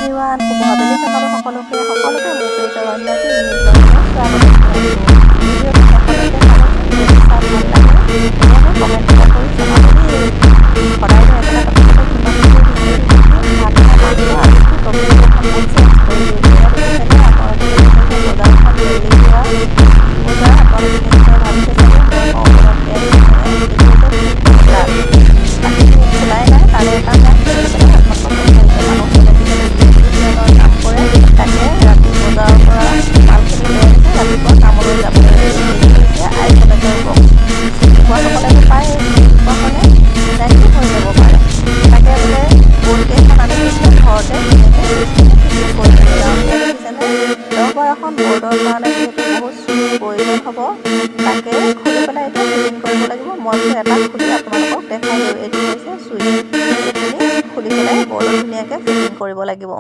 Everyone শুভ আবেলি জনালোঁ সকলোকে মোৰ পেজৰ অন্য এটি মিনি ব্লগলৈ স্বাগতম জনাইছোঁ। ভিডিঅ'টো শেষলৈকে চাবচোন, যদি চাই ভাল লাগে ধুনীয়াকৈ কমেণ্ট এটা কৰি জনাব দেই। সদায়নো একেটা টপিকতে কিমান ভিডিঅ' দি থাকিম, ভাত খোৱা মাংস আজিতো টপিক এখন মই চেঞ্জ কৰি দিলোঁ। এয়া দেখিছেনে, আপোনালোকে দেখিছে যে বজাৰখন দেলহি যোৱা বজাৰ। আপোনালোকে নিশ্চয় ভাবিছে চাগে মোৰ ওপৰত তেল এইটো হৈছে ফিটিং প্লাগ। বাকীখিনি খোলাই নাই, তাৰে এটা মই খুলি পেলাই আপোনালোকক দেখাইছোঁ। মানুহজনে যিহেতু ইলেক্ট্ৰিচিয়ানৰ কাম কৰে, তাকে ৰাতি বজাৰৰ পৰা মালখিনি লৈ আনিছে, ৰাতিপুৱা কামলৈ যাবলৈ ৰেডি হৈছে। আইচলেটৰ বক্স চিনি পোৱা সকলেতো পায়েই, চিনি নোপোৱা হ'লে চিনাকি হৈ যাব পাৰে। তাকে বোলে বৰ্ড কেইখন আনি থৈছে, ঘৰতে ধুনীয়াকৈ চুইচখিনি ফিটিং কৰি লৈ যাওঁ। এয়া দেখিছেনে, 10-12খন বৰ্ডৰ কাৰণে যিহেতু বহুত চুইচ প্ৰয়োজন হ'ব, তাকে খুলি পেলাই এতিয়া ফিটিং কৰিব লাগিব। মই বোলো এটা খুলি আপোনালোকক দেখাই দিওঁ। এইটো হৈছে চুইচ, এইখিনি খুলি পেলাই বৰ্ডত ধুনীয়াকৈ ফিটিং কৰিব লাগিব।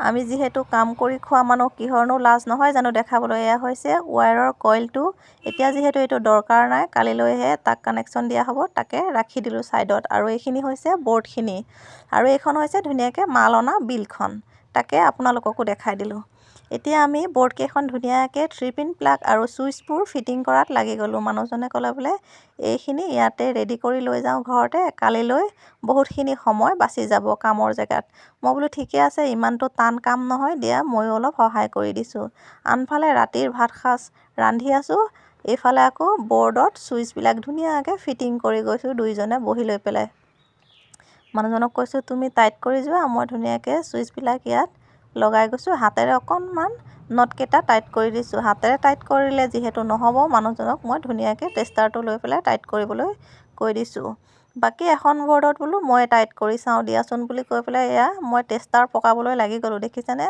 আমি যিহেতু কাম কৰি খোৱা মানুহ, কিহৰনো লাজ নহয় জানো দেখাবলৈ। এয়া হৈছে ৱায়াৰৰ কইলটো। এতিয়া যিহেতু এইটো দৰকাৰ নাই, কালিলৈহে তাক কানেকশ্যন দিয়া হ'ব, তাকে ৰাখি দিলোঁ ছাইডত। আৰু এইখিনি হৈছে বৰ্ডখিনি, আৰু এইখন হৈছে ধুনীয়াকৈ মাল অনা বিলখন, তাকে আপোনালোককো দেখাই দিলোঁ। এতিয়া আমি বৰ্ডকেইখন ধুনীয়াকৈ 3-পিন প্লাগ আৰু চুইচবোৰ ফিটিং কৰাত লাগি গ'লোঁ। মানুহজনে ক'লে বোলে এইখিনি ইয়াতে ৰেডি কৰি লৈ যাওঁ ঘৰতে, কালিলৈ বহুতখিনি সময় বাচি যাব কামৰ জেগাত। মই বোলো ঠিকে আছে, ইমানটো টান কাম নহয়, দিয়া ময়ো অলপ সহায় কৰি দিছোঁ। আনফালে ৰাতিৰ ভাত সাজ ৰান্ধি আছোঁ, এইফালে আকৌ বৰ্ডত চুইচবিলাক ধুনীয়াকৈ ফিটিং কৰি গৈছোঁ দুইজনে বহি লৈ পেলাই। মানুহজনক কৈছোঁ তুমি টাইট কৰি যোৱা, মই ধুনীয়াকৈ চুইচবিলাক ইয়াত লগাই গৈছোঁ। হাতেৰে অকণমান নটকেইটা টাইট কৰি দিছোঁ। হাতেৰে টাইট কৰিলে যিহেতু নহ'ব, মানুহজনক মই ধুনীয়াকৈ টেষ্টাৰটো লৈ পেলাই টাইট কৰিবলৈ কৈ দিছোঁ। বাকী এখন বৰ্ডত বোলো মই টাইট কৰি চাওঁ দিয়াচোন বুলি কৈ পেলাই এয়া মই টেষ্টাৰ পকাবলৈ লাগি গ'লোঁ। দেখিছেনে,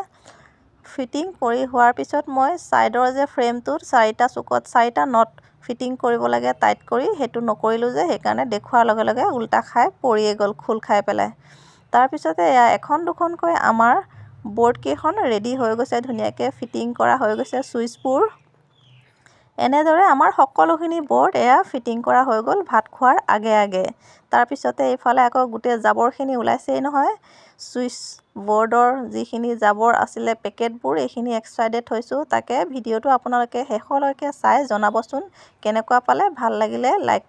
ফিটিং কৰি হোৱাৰ পিছত মই ছাইডৰ যে ফ্ৰেমটোত 4টা চুকত 4টা নট ফিটিং কৰিব লাগে টাইট কৰি, সেইটো নকৰিলোঁ যে, সেইকাৰণে দেখুৱাৰ লগে লগে উল্টা খাই পৰিয়ে গ'ল, খোল খাই পেলাই। তাৰপিছতে এয়া এখন দুখনকৈ আমাৰ বৰ্ডকেইখন ৰেডি হৈ গৈছে, ধুনীয়াকৈ ফিটিং কৰা হৈ গৈছে চুইচবোৰ। এনেদৰে আমাৰ সকলোখিনি বৰ্ড এয়া ফিটিং কৰা হৈ গ'ল ভাত খোৱাৰ আগে আগে। তাৰপিছতে এইফালে আকৌ গোটেই জাবৰখিনি ওলাইছেই নহয়, চুইচ বৰ্ডৰ যিখিনি জাবৰ আছিলে পেকেটবোৰ, এইখিনি এক চাইডে থৈছোঁ। তাকে ভিডিঅ'টো আপোনালোকে শেষলৈকে চাই জনাবচোন কেনেকুৱা পালে। ভাল লাগিলে লাইক